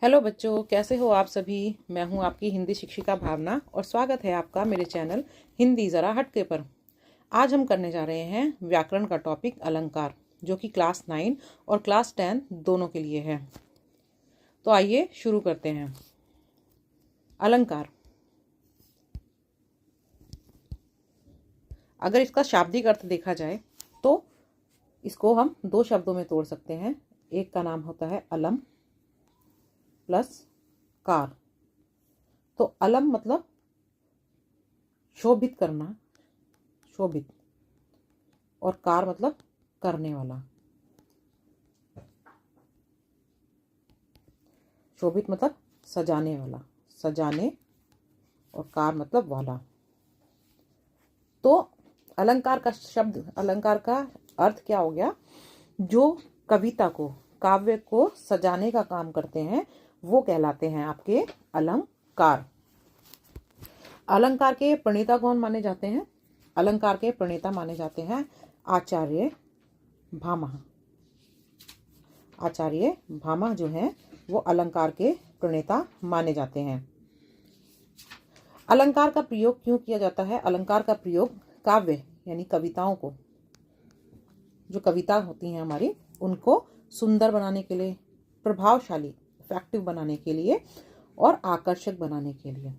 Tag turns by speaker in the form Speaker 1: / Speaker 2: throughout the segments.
Speaker 1: Hello बच्चों, कैसे हो आप सभी। मैं हूं आपकी हिंदी शिक्षिका भावना और स्वागत है आपका मेरे चैनल हिंदी ज़रा हटके पर। आज हम करने जा रहे हैं व्याकरण का टॉपिक अलंकार, जो कि क्लास 9 और क्लास 10 दोनों के लिए है। तो आइए शुरू करते हैं। अलंकार, अगर इसका शाब्दिक अर्थ देखा जाए तो इसको हम दो शब्दों में तोड़ सकते हैं। एक का नाम होता है अलम प्लस कार। तो अलम मतलब शोभित करना, शोभित, और कार मतलब करने वाला। शोभित मतलब सजाने वाला, सजाने, और कार मतलब वाला। तो अलंकार का शब्द, अलंकार का अर्थ क्या हो गया? जो कविता को, काव्य को सजाने का काम करते हैं वो कहलाते हैं आपके अलंकार। अलंकार के प्रणेता कौन माने जाते हैं? अलंकार के प्रणेता माने जाते हैं आचार्य भामह। आचार्य भामह जो हैं वो अलंकार के प्रणेता माने जाते हैं। अलंकार का प्रयोग क्यों किया जाता है? अलंकार का प्रयोग काव्य यानी कविताओं को, जो कविता होती हैं हमारी, उनको सुंदर बनाने के लिए, प्रभावशाली, इफेक्टिव बनाने के लिए और आकर्षक बनाने के लिए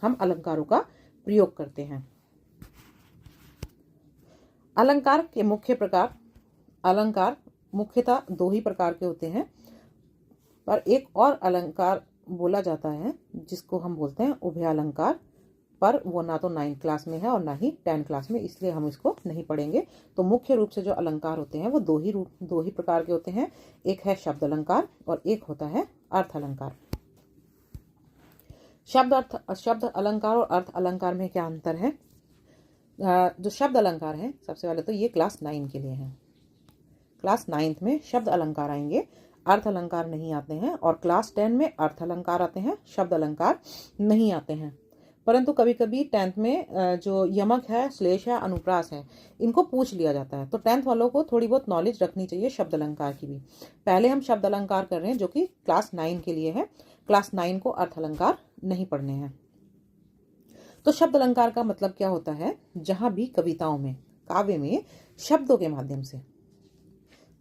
Speaker 1: हम अलंकारों का प्रयोग करते हैं। अलंकार के मुख्य प्रकार, अलंकार मुख्यतः दो ही प्रकार के होते हैं, पर एक और अलंकार बोला जाता है जिसको हम बोलते हैं उभयालंकार, पर वो ना तो 9th क्लास में है और ना ही 10th क्लास में, इसलिए हम इसको नहीं पढ़ेंगे। तो मुख्य रूप से जो अलंकार होते हैं वो दो ही प्रकार के होते हैं। एक है शब्द अलंकार और एक होता है अर्थ अलंकार। शब्द अलंकार और अर्थ अलंकार में क्या अंतर है? जो शब्द अलंकार है, सबसे पहले तो ये क्लास 9 के लिए है। क्लास 9th में शब्द अलंकार आएंगे, अर्थ अलंकार नहीं आते हैं। और क्लास 10 में अर्थ अलंकार आते हैं, शब्द अलंकार नहीं आते हैं। परंतु कभी कभी 10th में जो यमक है, श्लेष है, अनुप्रास है, इनको पूछ लिया जाता है। तो 10th वालों को थोड़ी बहुत नॉलेज रखनी चाहिए शब्द अलंकार की भी। पहले हम शब्द अलंकार कर रहे हैं जो कि क्लास 9 के लिए है। क्लास 9 को अर्थ अलंकार नहीं पढ़ने हैं। तो शब्द अलंकार का मतलब क्या होता है? जहां भी कविताओं में, काव्य में शब्दों के माध्यम से,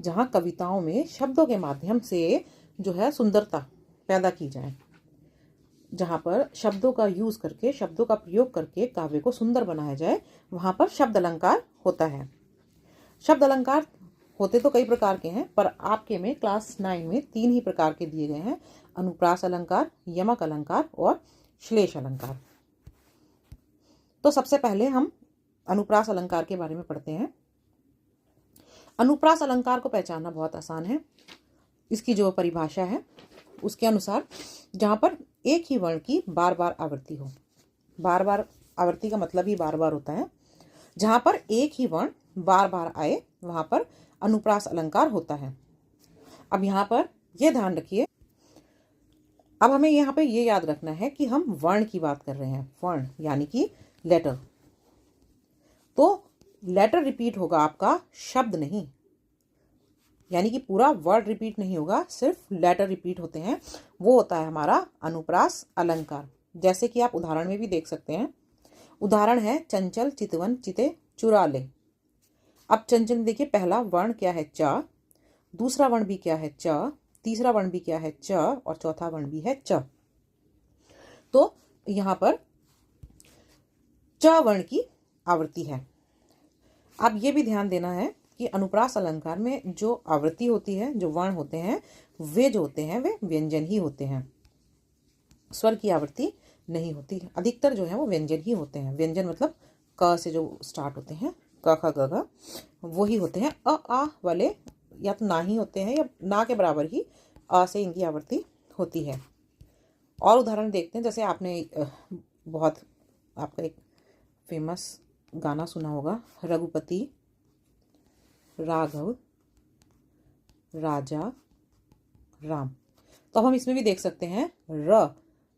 Speaker 1: जहां कविताओं में शब्दों के माध्यम से जो है सुंदरता पैदा की जाए, जहां पर शब्दों का यूज करके, शब्दों का प्रयोग करके काव्य को सुंदर बनाया जाए, वहां पर शब्द अलंकार होता है। शब्द अलंकार होते तो कई प्रकार के हैं, पर आपके में क्लास 9 में 3 ही प्रकार के दिए गए हैं: अनुप्रास अलंकार, यमक अलंकार और श्लेष अलंकार। तो सबसे पहले हम अनुप्रास अलंकार के बारे में पढ़ते हैं। अनुप्रास अलंकार को पहचानना बहुत आसान है। इसकी जो परिभाषा है उसके अनुसार, जहां पर एक ही वर्ण की बार बार आवृत्ति हो, बार बार आवृत्ति का मतलब ही बार बार होता है, जहां पर एक ही वर्ण बार बार आए वहां पर अनुप्रास अलंकार होता है। अब यहां पर यह ध्यान रखिए, अब हमें यहाँ पे ये याद रखना है कि हम वर्ण की बात कर रहे हैं, वर्ण यानी कि लेटर। तो लेटर रिपीट होगा आपका, शब्द नहीं, यानी कि पूरा वर्ड रिपीट नहीं होगा, सिर्फ लेटर रिपीट होते हैं। वो होता है हमारा अनुप्रास अलंकार। जैसे कि आप उदाहरण में भी देख सकते हैं। उदाहरण है चंचल चितवन चिते चुरा ले। अब चंचल देखिए, पहला वर्ण क्या है? च, दूसरा वर्ण भी क्या है? च, तीसरा वर्ण भी क्या है? च, और चौथा वर्ण भी है च। तो यहां पर च वर्ण की आवृत्ति है। अब ये भी ध्यान देना है कि अनुप्रास अलंकार में जो आवृत्ति होती है, जो वर्ण होते हैं, वे जो होते हैं वे व्यंजन ही होते हैं, स्वर की आवृत्ति नहीं होती। अधिकतर जो है वो व्यंजन ही होते हैं। व्यंजन मतलब क से जो स्टार्ट होते हैं, क ख ग घ, वो ही होते हैं। अ आ वाले या तो ना ही होते हैं या ना के बराबर ही अ से इनकी आवृत्ति होती है। और उदाहरण देखते हैं। जैसे आपने बहुत, आपका एक फेमस गाना सुना होगा, रघुपति राघव राजा राम। तो हम इसमें भी देख सकते हैं र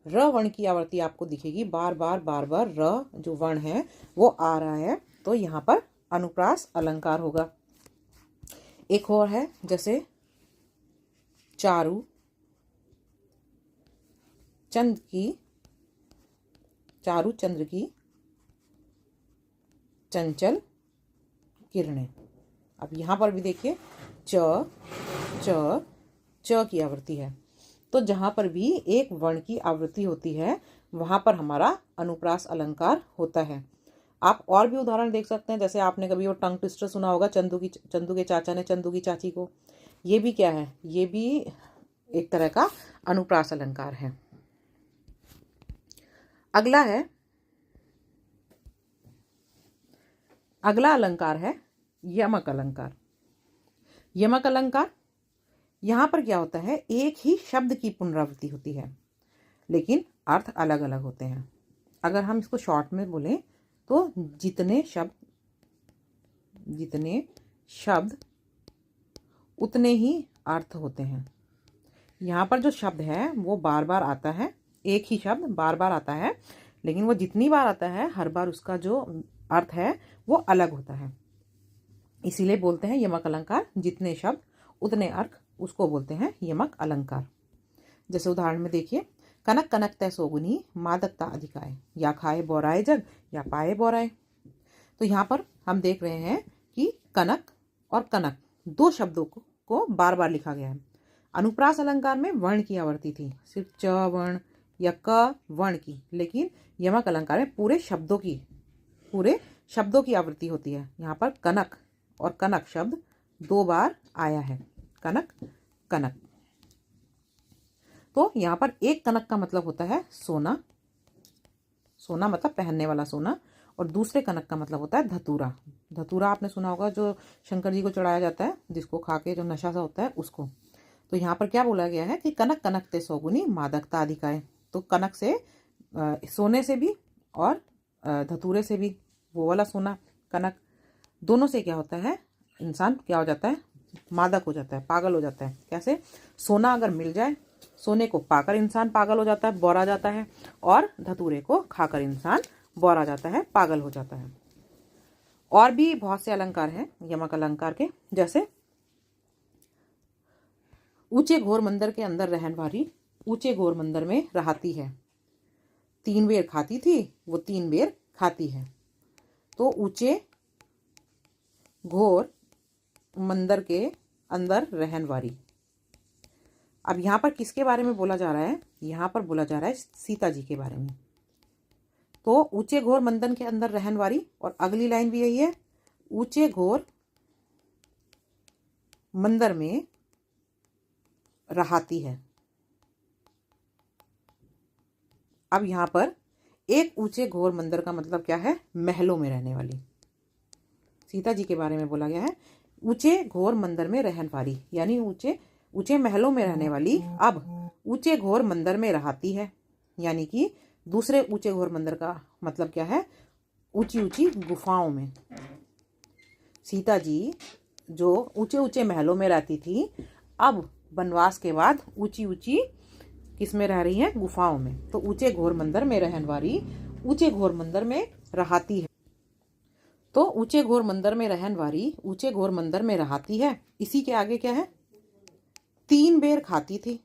Speaker 1: वर्ण की आवृत्ति आपको दिखेगी, बार बार र जो वर्ण है वो आ रहा है। तो यहाँ पर अनुप्रास अलंकार होगा। एक और है, जैसे चारू चारू चंद्र की चंचल किरणें। अब यहाँ पर भी देखिए च च च की आवृत्ति है। तो जहाँ पर भी एक वर्ण की आवृत्ति होती है वहाँ पर हमारा अनुप्रास अलंकार होता है। आप और भी उदाहरण देख सकते हैं, जैसे आपने कभी वो टंग ट्विस्टर सुना होगा, चंदू के चाचा ने चंदू की चाची को। ये भी क्या है, ये भी एक तरह का अनुप्रास अलंकार है। अगला अलंकार है यमक अलंकार। यमक अलंकार, यहाँ पर क्या होता है, एक ही शब्द की पुनरावृत्ति होती है लेकिन अर्थ अलग अलग होते हैं। अगर हम इसको शॉर्ट में बोलें तो जितने शब्द उतने ही अर्थ होते हैं। यहाँ पर जो शब्द है वो बार बार आता है, एक ही शब्द बार बार आता है, लेकिन वो जितनी बार आता है हर बार उसका जो अर्थ है वो अलग होता है। इसीलिए बोलते हैं यमक अलंकार, जितने शब्द उतने अर्थ, उसको बोलते हैं यमक अलंकार। जैसे उदाहरण में देखिए, कनक कनक तय सोगुनी मादकता अधिकाय, या खाए बोराए जग या पाए बोराए। तो यहाँ पर हम देख रहे हैं कि कनक और कनक दो शब्दों को बार बार लिखा गया है। अनुप्रास अलंकार में वर्ण की आवृत्ति थी, सिर्फ च वर्ण या क वर्ण की, लेकिन यमक अलंकार में पूरे शब्दों की आवृत्ति होती है। यहाँ पर कनक और कनक शब्द दो बार आया है, कनक कनक। तो यहाँ पर एक कनक का मतलब होता है सोना, सोना मतलब पहनने वाला सोना, और दूसरे कनक का मतलब होता है धतूरा। धतूरा आपने सुना होगा, जो शंकर जी को चढ़ाया जाता है, जिसको खा के जो नशा सा होता है उसको। तो यहाँ पर क्या बोला गया है कि कनक कनक ते सौगुनी मादकता अधिकाय। तो कनक से सोने से भी और धतूरे से भी, वो वाला सोना कनक, दोनों से क्या होता है, इंसान क्या हो जाता है, मादक हो जाता है, पागल हो जाता है। कैसे? सोना अगर मिल जाए, सोने को पाकर इंसान पागल हो जाता है, बौरा जाता है, और धतूरे को खाकर इंसान बौरा जाता है, पागल हो जाता है। और भी बहुत से अलंकार हैं यमक अलंकार के, जैसे ऊंचे घोर मंदिर के अंदर रहन वाली, ऊंचे घोर मंदिर में रहती है, 3 बेर खाती थी वो 3 बेर खाती है। तो ऊंचे घोर मंदिर के अंदर रहन वाली। अब यहाँ पर किसके बारे में बोला जा रहा है? यहाँ पर बोला जा रहा है सीता जी के बारे में। तो ऊंचे घोर मंदिर के अंदर रहन वाली, और अगली लाइन भी यही है, ऊंचे घोर मंदिर में रहती है। अब यहाँ पर एक ऊंचे घोर मंदिर का मतलब क्या है? महलों में रहने वाली। सीता जी के बारे में बोला गया है ऊंचे घोर मंदिर में रहन वाली, यानी ऊंचे महलों में रहने वाली अब ऊंचे घोर मंदिर में रहती है। यानी कि दूसरे ऊंचे घोर मंदिर का मतलब क्या है? ऊंची ऊंची गुफाओं में। सीता जी जो ऊंचे ऊंचे महलों में रहती थी, अब वनवास के बाद ऊंची ऊंची किस में रह रही हैं? गुफाओं में। तो ऊंचे घोर मंदिर में रहन वाली ऊंचे घोर मंदिर में रहती है। तो ऊंचे घोर मंदिर में रहन वाली ऊंचे घोर मंदिर में रहती है। इसी के आगे क्या है? 3 बेर खाती थी,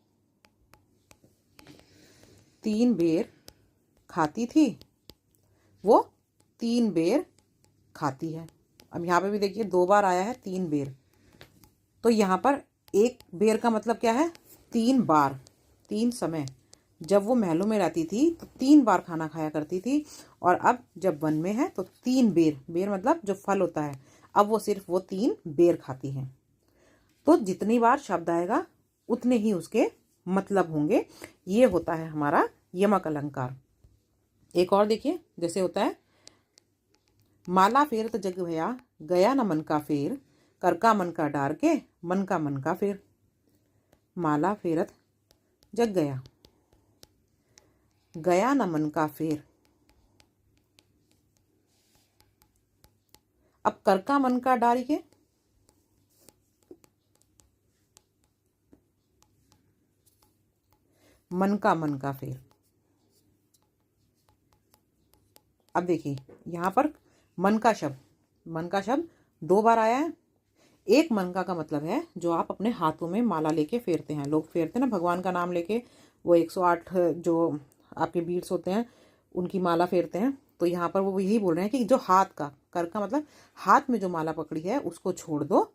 Speaker 1: 3 बेर खाती थी, वो 3 बेर खाती है। अब यहाँ पे भी देखिए 2 बार आया है 3 बेर। तो यहाँ पर एक बेर का मतलब क्या है? 3 बार, 3 समय। जब वो महलों में रहती थी तो 3 बार खाना खाया करती थी, और अब जब वन में है तो 3 बेर, बेर मतलब जो फल होता है, अब वो सिर्फ वो 3 बेर खाती हैं। तो जितनी बार शब्द आएगा उतने ही उसके मतलब होंगे। ये होता है हमारा यमक अलंकार। एक और देखिए, जैसे होता है माला फेरत जग भया, गया न मन का फेर, कर का मन का डार के, मन का फेर। माला फेरत जग गया, गया न मन का फेर। अब कर का मन का डारी के, मन का फेर। अब देखिए यहाँ पर मन का शब्द 2 बार आया है। एक मनका का मतलब है जो आप अपने हाथों में माला लेके फेरते हैं, लोग फेरते हैं ना भगवान का नाम लेके, वो 108 जो आपके बीड्स होते हैं उनकी माला फेरते हैं। तो यहाँ पर वो यही बोल रहे हैं कि जो हाथ का, कर का मतलब हाथ में जो माला पकड़ी है उसको छोड़ दो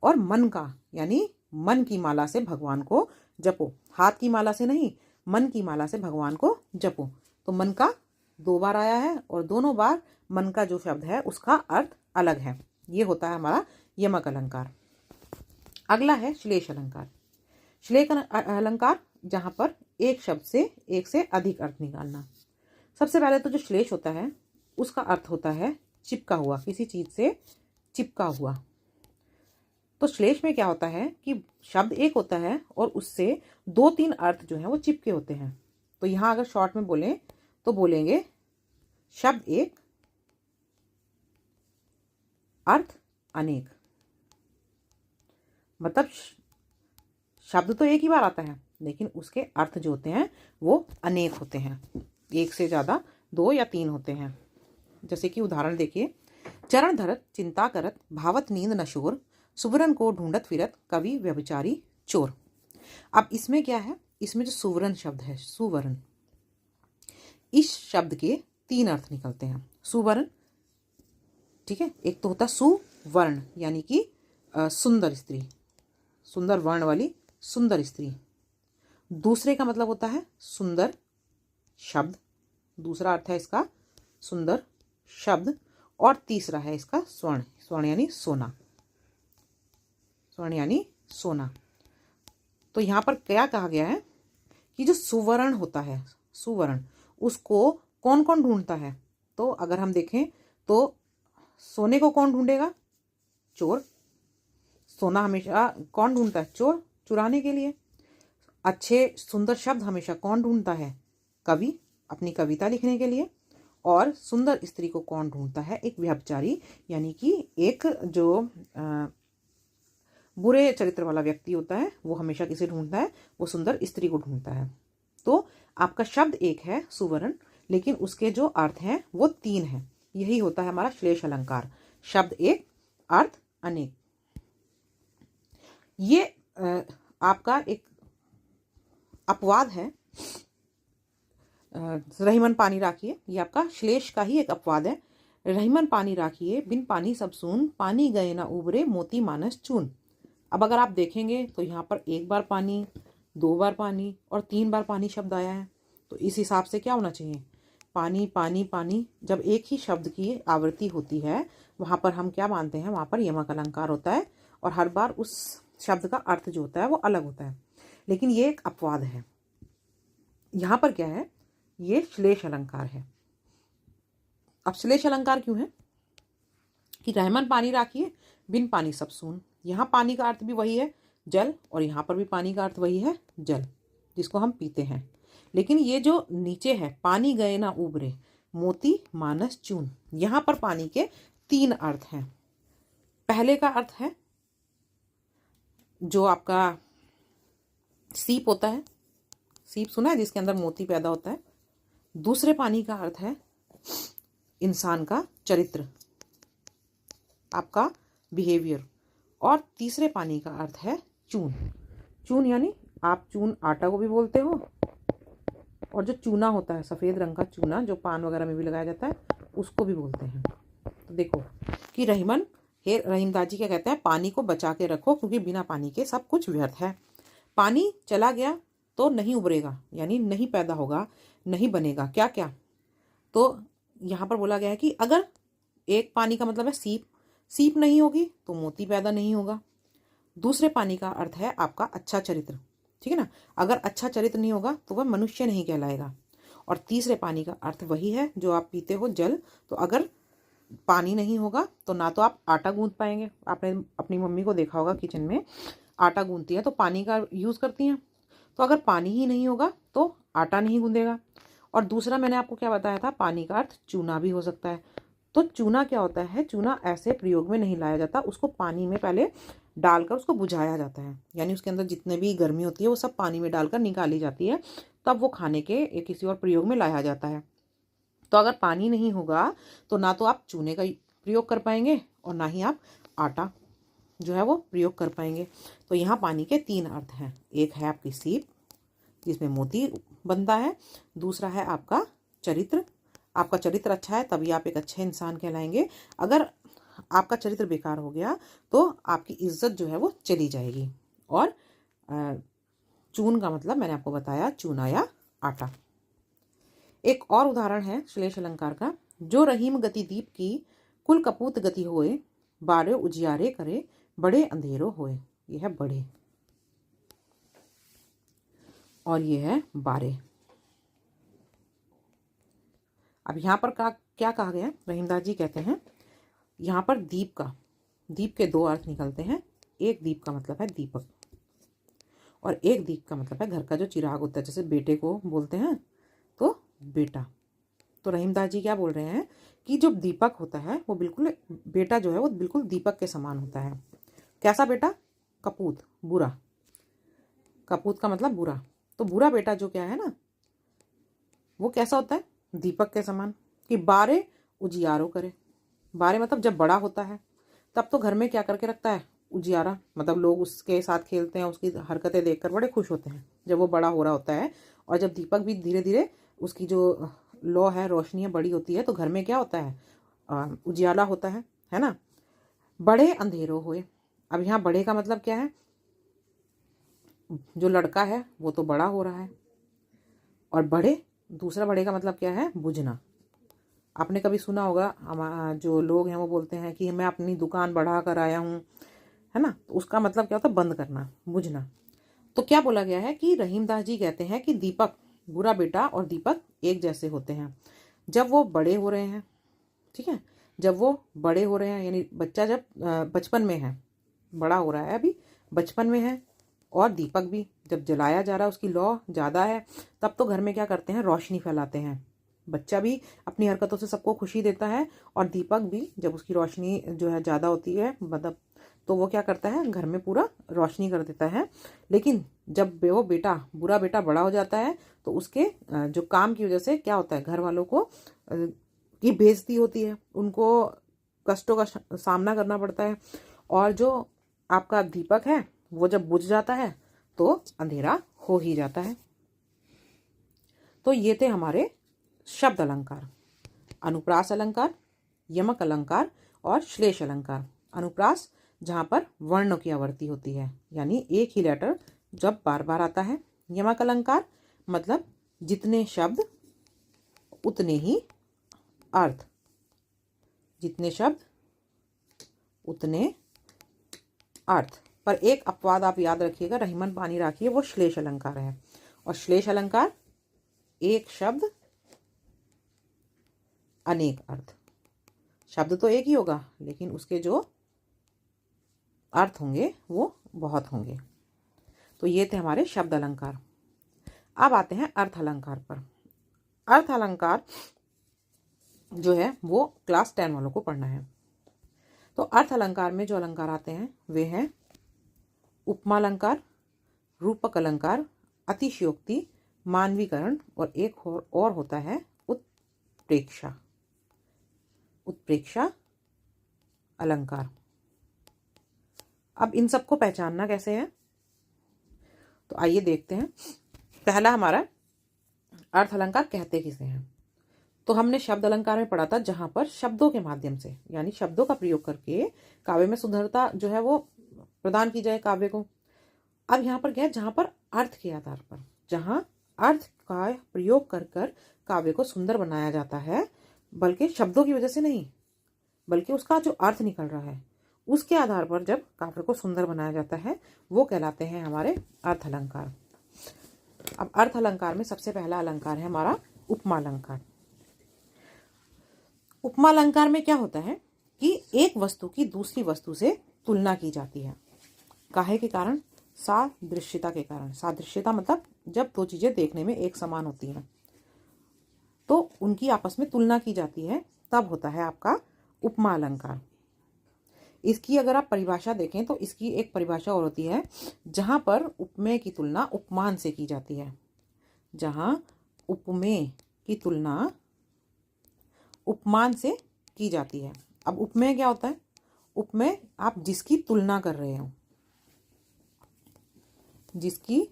Speaker 1: और मन का यानी मन की माला से भगवान को जपो। हाथ की माला से नहीं, मन की माला से भगवान को जपो। तो मन का 2 बार आया है और दोनों बार मन का जो शब्द है उसका अर्थ अलग है। ये होता है हमारा यमक अलंकार। अगला है श्लेष अलंकार। श्लेष अलंकार जहाँ पर एक शब्द से एक से अधिक अर्थ निकालना। सबसे पहले तो जो श्लेष होता है उसका अर्थ होता है चिपका हुआ, किसी चीज से चिपका हुआ। तो श्लेष में क्या होता है कि शब्द एक होता है और उससे 2-3 अर्थ जो है वो चिपके होते हैं। तो यहाँ अगर शॉर्ट में बोलें तो बोलेंगे शब्द एक, अर्थ अनेक। मतलब शब्द तो एक ही बार आता है लेकिन उसके अर्थ जो होते हैं वो अनेक होते हैं, एक से ज़्यादा 2 या 3 होते हैं। जैसे कि उदाहरण देखिए, चरण धरत चिंता करत भावत नींद नशोर सुवरन को ढूंढत फिरत कवि व्यभिचारी चोर। अब इसमें क्या है, इसमें जो सुवरन शब्द है, सुवर्ण, इस शब्द के 3 अर्थ निकलते हैं। सुवर्ण, ठीक है, एक तो होता सुवर्ण यानी कि सुंदर स्त्री, सुंदर वर्ण वाली सुंदर स्त्री। दूसरे का मतलब होता है सुंदर शब्द, दूसरा अर्थ है इसका सुंदर शब्द। और तीसरा है इसका स्वर्ण, स्वर्ण यानी सोना, स्वर्ण यानी सोना। तो यहाँ पर क्या कहा गया है कि जो सुवर्ण होता है, सुवर्ण, उसको कौन कौन ढूंढता है। तो अगर हम देखें तो सोने को कौन ढूंढेगा, चोर। सोना हमेशा कौन ढूंढता है, चोर, चुराने के लिए। अच्छे सुंदर शब्द हमेशा कौन ढूंढता है, कवि, अपनी कविता लिखने के लिए। और सुंदर स्त्री को कौन ढूंढता है, एक व्यभिचारी यानी कि एक जो बुरे चरित्र वाला व्यक्ति होता है वो हमेशा किसे ढूंढता है, वो सुंदर स्त्री को ढूंढता है। तो आपका शब्द एक है सुवर्ण, लेकिन उसके जो अर्थ हैं वो 3 हैं। यही होता है हमारा श्लेष अलंकार, शब्द एक, अर्थ अनेक। ये आपका एक अपवाद है, रहीमन पानी राखिए, ये आपका श्लेष का ही एक अपवाद है। रहीमन पानी राखिए बिन पानी सब सून, पानी गए ना उबरे मोती मानस चून। अब अगर आप देखेंगे तो यहाँ पर 1 बार पानी, 2 बार पानी और 3 बार पानी शब्द आया है। तो इस हिसाब से क्या होना चाहिए, पानी पानी पानी। जब एक ही शब्द की आवृत्ति होती है वहाँ पर हम क्या मानते हैं, वहाँ पर यमक अलंकार होता है और हर बार उस शब्द का अर्थ जो होता है वो अलग होता है। लेकिन ये एक अपवाद है। यहाँ पर क्या है, ये श्लेष अलंकार है। अब श्लेष अलंकार क्यों है कि रहमन पानी राखिए बिन पानी सब सून। यहाँ पानी का अर्थ भी वही है, जल, और यहाँ पर भी पानी का अर्थ वही है, जल, जिसको हम पीते हैं। लेकिन ये जो नीचे है, पानी गए ना उबरे मोती मानस चून, यहाँ पर पानी के 3 अर्थ हैं। पहले का अर्थ है जो आपका सीप होता है, सीप सुना है, जिसके अंदर मोती पैदा होता है। दूसरे पानी का अर्थ है इंसान का चरित्र, आपका बिहेवियर। और तीसरे पानी का अर्थ है चून। चून यानी आप चून आटा को भी बोलते हो, और जो चूना होता है सफ़ेद रंग का चूना जो पान वगैरह में भी लगाया जाता है उसको भी बोलते हैं। तो देखो कि रहीमन, हे रहीमदास क्या कहते हैं, पानी को बचा के रखो क्योंकि बिना पानी के सब कुछ व्यर्थ है। पानी चला गया तो नहीं उभरेगा, यानी नहीं पैदा होगा, नहीं बनेगा क्या क्या। तो यहाँ पर बोला गया है कि अगर एक पानी का मतलब है सीप, सीप नहीं होगी तो मोती पैदा नहीं होगा। दूसरे पानी का अर्थ है आपका अच्छा चरित्र, ठीक है ना, अगर अच्छा चरित्र नहीं होगा तो वह मनुष्य नहीं कहलाएगा। और तीसरे पानी का अर्थ वही है जो आप पीते हो, जल। तो अगर पानी नहीं होगा तो ना तो आप आटा गूंथ पाएंगे। आपने अपनी मम्मी को देखा होगा किचन में आटा गूंथती है तो पानी का यूज़ करती हैं। तो अगर पानी ही नहीं होगा तो आटा नहीं गूंदेगा। और दूसरा मैंने आपको क्या बताया था, पानी का अर्थ चूना भी हो सकता है। तो चूना क्या होता है, चूना ऐसे प्रयोग में नहीं लाया जाता, उसको पानी में पहले डालकर उसको बुझाया जाता है, यानी उसके अंदर जितने भी गर्मी होती है वो सब पानी में डालकर निकाली जाती है, तब वो खाने के या किसी और प्रयोग में लाया जाता है। तो अगर पानी नहीं होगा तो ना तो आप चूने का प्रयोग कर पाएंगे और ना ही आप आटा जो है वो प्रयोग कर पाएंगे। तो यहाँ पानी के 3 अर्थ हैं, एक है आपकी सीप, जिसमें मोती बनता है। दूसरा है आपका चरित्र, आपका चरित्र अच्छा है तभी आप एक अच्छे इंसान कहलाएंगे। अगर आपका चरित्र बेकार हो गया तो आपकी इज्जत जो है वो चली जाएगी। और चून का मतलब मैंने आपको बताया, चूना या आटा। एक और उदाहरण है श्लेष अलंकार का, जो रहीम गति दीप की कुल कपूत गति होए, बारे उजियारे करे, बड़े अंधेरो होए। यह है बड़े और ये है बारे। अब यहाँ पर क्या कहा गया, रहीमदास जी कहते हैं यहाँ पर दीप के दो अर्थ निकलते हैं। एक दीप का मतलब है दीपक और एक दीप का मतलब है घर का जो चिराग होता है, जैसे बेटे को बोलते हैं तो बेटा। तो रहीमदास जी क्या बोल रहे हैं कि जो दीपक होता है वो बिल्कुल, बेटा जो है वो बिल्कुल दीपक के समान होता है। कैसा बेटा? कपूत, बुरा। कपूत का मतलब बुरा। तो बुरा बेटा जो क्या है ना, वो कैसा होता है? दीपक के समान। कि बारे उजियारो करे। बारे मतलब जब बड़ा होता है तब तो घर में क्या करके रखता है? उजियारा। मतलब लोग उसके साथ खेलते हैं, उसकी हरकतें देखकर बड़े खुश होते हैं जब वो बड़ा हो रहा होता है। और जब दीपक भी धीरे धीरे उसकी जो लौ है, रोशनी है, बड़ी होती है तो घर में क्या होता है? उजियाला होता है ना। बड़े अंधेरों हुए। अब यहाँ बड़े का मतलब क्या है? जो लड़का है वो तो बड़ा हो रहा है। और बड़े, दूसरा बड़े का मतलब क्या है? बुझना। आपने कभी सुना होगा, जो लोग हैं वो बोलते हैं कि मैं अपनी दुकान बढ़ा कर आया हूँ, है ना। तो उसका मतलब क्या होता है? बंद करना, बुझना। तो क्या बोला गया है कि रहीमदास जी कहते हैं कि दीपक, बुरा बेटा और दीपक एक जैसे होते हैं जब वो बड़े हो रहे हैं। ठीक है, जब वो बड़े हो रहे हैं, यानी बच्चा जब बचपन में है, बड़ा हो रहा है, अभी बचपन में है। और दीपक भी जब जलाया जा रहा है, उसकी लौ ज़्यादा है, तब तो घर में क्या करते हैं? रोशनी फैलाते हैं। बच्चा भी अपनी हरकतों से सबको खुशी देता है और दीपक भी जब उसकी रोशनी जो है ज़्यादा होती है, मतलब तो वो क्या करता है? घर में पूरा रोशनी कर देता है। लेकिन जब वो बेटा, बुरा बेटा बड़ा हो जाता है तो उसके जो काम की वजह से क्या होता है? घर वालों को की बेइज्जती होती है, उनको कष्टों का सामना करना पड़ता है। और जो आपका दीपक है वो जब बुझ जाता है तो अंधेरा हो ही जाता है। तो ये थे हमारे शब्द अलंकार, अनुप्रास अलंकार, यमक अलंकार और श्लेष अलंकार। अनुप्रास जहाँ पर वर्णों की आवर्ती होती है, यानी एक ही लेटर जब बार बार आता है। यमक अलंकार मतलब जितने शब्द उतने ही अर्थ, जितने शब्द उतने अर्थ। पर एक अपवाद आप याद रखिएगा, रहीमन पानी राखिए, वो श्लेष अलंकार है। और श्लेष अलंकार एक शब्द अनेक अर्थ। शब्द तो एक ही होगा लेकिन उसके जो अर्थ होंगे वो बहुत होंगे। तो ये थे हमारे शब्द अलंकार। अब आते हैं अर्थ अलंकार पर। अर्थ अलंकार जो है वो क्लास 10 वालों को पढ़ना है। तो अर्थ अलंकार में जो अलंकार आते हैं वे हैं उपमा अलंकार, रूपक अलंकार, अतिशयोक्ति, मानवीकरण और एक और होता है उत्प्रेक्षा। उत्प्रेक्षा अलंकार। अब इन सबको पहचानना कैसे है, तो आइए देखते हैं। पहला हमारा अर्थ अलंकार कहते किसे हैं। तो हमने शब्द अलंकार में पढ़ा था जहां पर शब्दों के माध्यम से, यानी शब्दों का प्रयोग करके काव्य में सुंदरता जो है वो प्रदान की जाए काव्य को। अब यहाँ पर क्या है? जहां पर अर्थ के आधार पर, जहां अर्थ का प्रयोग कर कर काव्य को सुंदर बनाया जाता है, बल्कि शब्दों की वजह से नहीं, बल्कि उसका जो अर्थ निकल रहा है उसके आधार पर जब काव्य को सुंदर बनाया जाता है, वो कहलाते हैं हमारे अर्थ अलंकार। अब अर्थ अलंकार में सबसे पहला अलंकार है हमारा उपमा अलंकार। उपमा अलंकार में क्या होता है कि एक वस्तु की दूसरी वस्तु से तुलना की जाती है। काहे के कारण? सादृश्यता के कारण। सादृश्यता मतलब जब दो चीजें देखने में एक समान होती हैं तो उनकी आपस में तुलना की जाती है, तब होता है आपका उपमा अलंकार। इसकी अगर आप परिभाषा देखें तो इसकी एक परिभाषा और होती है, जहां पर उपमेय की तुलना उपमान से की जाती है। जहां उपमेय की तुलना उपमान से की जाती है। अब उपमेय क्या होता है? उपमेय आप जिसकी तुलना कर रहे हो, जिसकी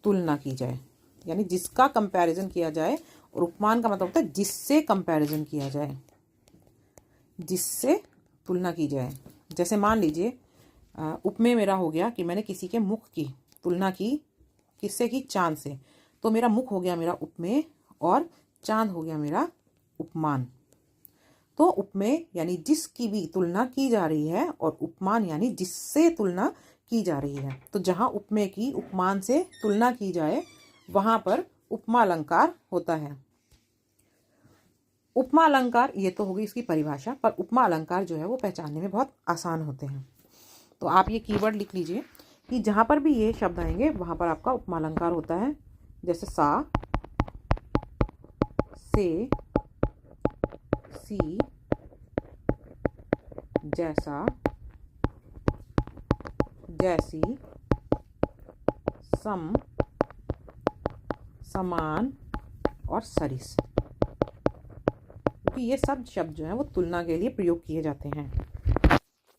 Speaker 1: तुलना की जाए, यानी जिसका कंपैरिजन किया जाए, और उपमान का मतलब होता है जिससे कंपैरिजन किया जाए, जिससे तुलना की जाए। जैसे मान लीजिए उपमेय मेरा हो गया कि मैंने किसी के मुख की तुलना की, किससे की? चांद से। तो मेरा मुख हो गया मेरा उपमेय और चांद हो गया मेरा उपमान। तो उपमेय यानी जिसकी भी तुलना की जा रही है, और उपमान यानी जिससे तुलना की जा रही है। तो जहाँ उपमेय की उपमान से तुलना की जाए वहाँ पर उपमा अलंकार होता है। उपमा अलंकार ये तो होगी इसकी परिभाषा, पर उपमा अलंकार जो है वो पहचानने में बहुत आसान होते हैं। तो आप ये कीवर्ड लिख लीजिए कि जहाँ पर भी ये शब्द आएंगे वहाँ पर आपका उपमा अलंकार होता है। जैसे सा, से, सी, जैसा, जैसी, सम, समान और सरिस, क्योंकि ये सब शब्द जो हैं वो तुलना के लिए प्रयोग किए जाते हैं।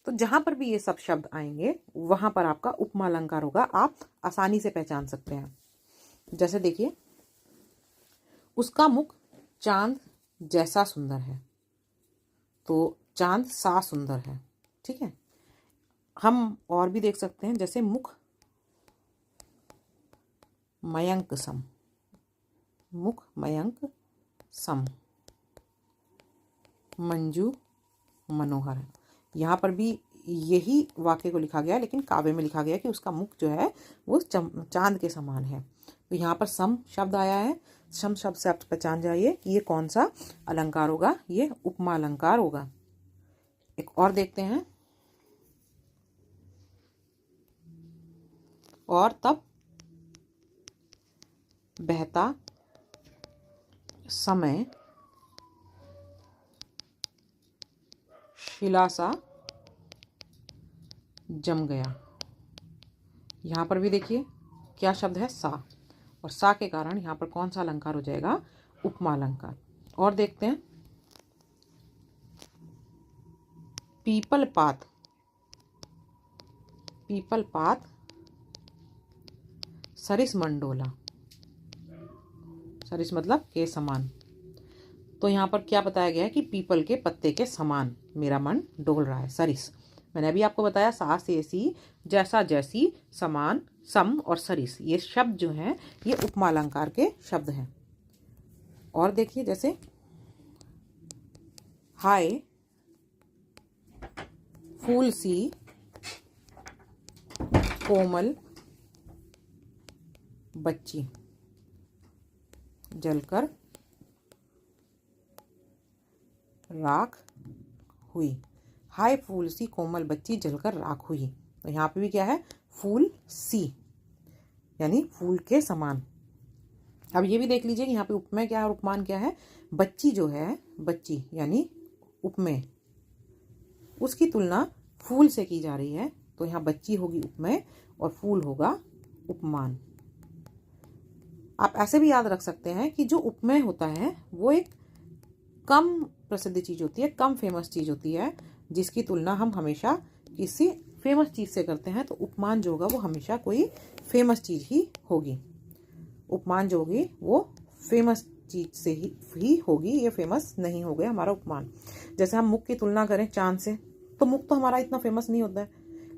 Speaker 1: तो जहाँ पर भी ये सब शब्द आएंगे वहाँ पर आपका उपमा अलंकार होगा, आप आसानी से पहचान सकते हैं। जैसे देखिए, उसका मुख चांद जैसा सुंदर है, तो चांद सा सुंदर है। ठीक है, हम और भी देख सकते हैं, जैसे मुख मयंक सम, मुख मयंक सम, मंजू मनोहर। यहाँ पर भी यही वाक्य को लिखा गया, लेकिन काव्य में लिखा गया कि उसका मुख जो है वो चांद के समान है। तो यहाँ पर सम शब्द आया है। सम शब्द से आप पहचान जाइए कि ये कौन सा अलंकार होगा, ये उपमा अलंकार होगा। एक और देखते हैं, और तब बहता समय शिला सा जम गया। यहाँ पर भी देखिए क्या शब्द है? सा, और सा के कारण यहाँ पर कौन सा अलंकार हो जाएगा? उपमा अलंकार। और देखते हैं, पीपल पात, पीपल पात सरिस मंडोला, सरिस मतलब के समान। तो यहाँ पर क्या बताया गया है कि पीपल के पत्ते के समान मेरा मन डोल रहा है, सरिस। मैंने अभी आपको बताया सा, से, सी, जैसा, जैसी, समान, सम और सरिस, ये शब्द जो हैं ये उपमा अलंकार के शब्द हैं। और देखिए, जैसे हाय फूल सी कोमल बच्ची जलकर राख हुई। हाय फूल सी कोमल बच्ची जलकर राख हुई। तो यहाँ पे भी क्या है? फूल सी, यानी फूल के समान। अब ये भी देख लीजिए कि यहाँ पे उपमेय क्या है और उपमान क्या है। बच्ची जो है, बच्ची यानी उपमेय, उसकी तुलना फूल से की जा रही है, तो यहाँ बच्ची होगी उपमेय और फूल होगा उपमान। आप ऐसे भी याद रख सकते हैं कि जो उपमेय होता है वो एक कम प्रसिद्ध चीज़ होती है, कम फेमस चीज़ होती है, जिसकी तुलना हम हमेशा किसी फेमस चीज़ से करते हैं। तो उपमान जो होगा वो हमेशा कोई फेमस चीज़ ही होगी। उपमान जो होगी वो फेमस चीज़ से ही होगी, ये फेमस नहीं हो गया हमारा उपमान। जैसे हम मुख की तुलना करें चांद से, तो मुख तो हमारा इतना फेमस नहीं होता है,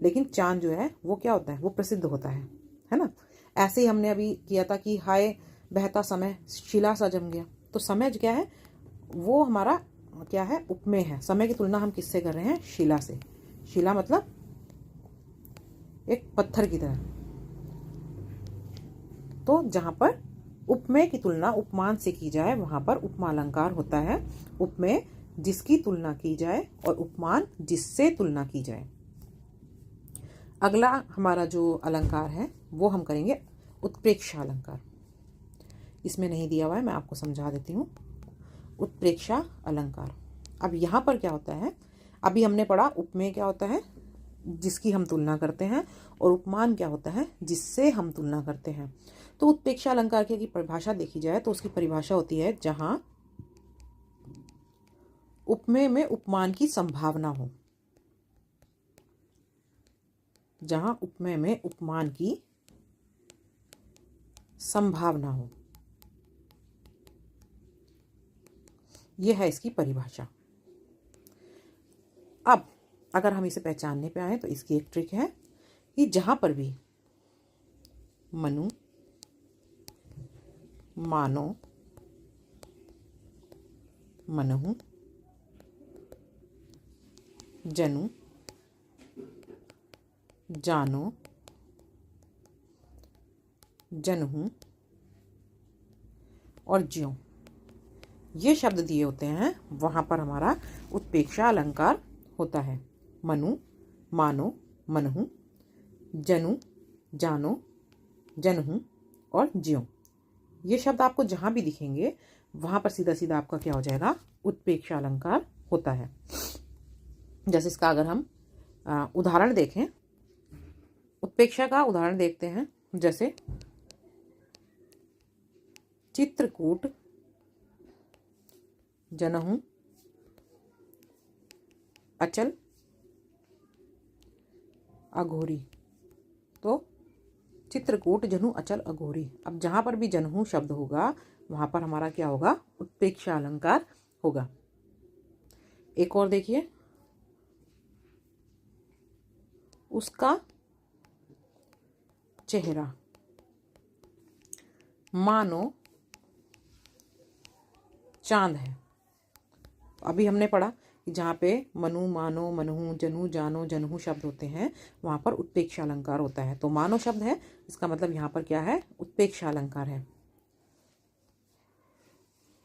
Speaker 1: लेकिन चांद जो है वो क्या होता है? वो प्रसिद्ध होता है ना। ऐसे ही हमने अभी किया था कि हाय बहता समय शिला सा जम गया। तो समय क्या है? वो हमारा क्या है? उपमेय है। समय की तुलना हम किससे कर रहे हैं? शिला से। शिला मतलब एक पत्थर की तरह। तो जहां पर उपमेय की तुलना उपमान से की जाए वहां पर उपमा अलंकार होता है। उपमेय जिसकी तुलना की जाए और उपमान जिससे तुलना की जाए। अगला हमारा जो अलंकार है वो हम करेंगे उत्प्रेक्षा अलंकार। इसमें नहीं दिया हुआ है, मैं आपको समझा देती हूँ। उत्प्रेक्षा अलंकार, अब यहाँ पर क्या होता है? अभी हमने पढ़ा उपमेय क्या होता है? जिसकी हम तुलना करते हैं, और उपमान क्या होता है? जिससे हम तुलना करते हैं। तो उत्प्रेक्षा अलंकार की परिभाषा देखी जाए तो उसकी परिभाषा होती है जहां उपमेय में उपमान की संभावना हो, जहां उपमेय में उपमान की संभावना हो। यह है इसकी परिभाषा। अब अगर हम इसे पहचानने पे आए तो इसकी एक ट्रिक है कि जहां पर भी मनु, मानो, मनहु, जनु, जानो, जनहु और ज्यों ये शब्द दिए होते हैं, वहां पर हमारा उत्प्रेक्षा अलंकार होता है। मनु, मानो, मनहु, जनु, जानो, जनहु और ज्यों ये शब्द आपको जहां भी दिखेंगे वहां पर सीधा सीधा आपका क्या हो जाएगा, उत्प्रेक्षा अलंकार होता है। जैसे इसका अगर हम उदाहरण देखें, उत्प्रेक्षा का उदाहरण देखते हैं। जैसे चित्रकूट, जनहु, अचल, अघोरी। तो चित्रकूट, जनहु, अचल, अघोरी। अब जहां पर भी जनहु शब्द होगा वहां पर हमारा क्या होगा, उत्प्रेक्षा अलंकार होगा। एक और देखिए, उसका चेहरा, मानो चांद है। अभी हमने पढ़ा कि जहाँ पे मनु, मानो, मनहु, जनु, जानो, जनहु शब्द होते हैं वहाँ पर उत्प्रेक्षा अलंकार होता है। तो मानो शब्द है, इसका मतलब यहाँ पर क्या है, उत्प्रेक्षा अलंकार है।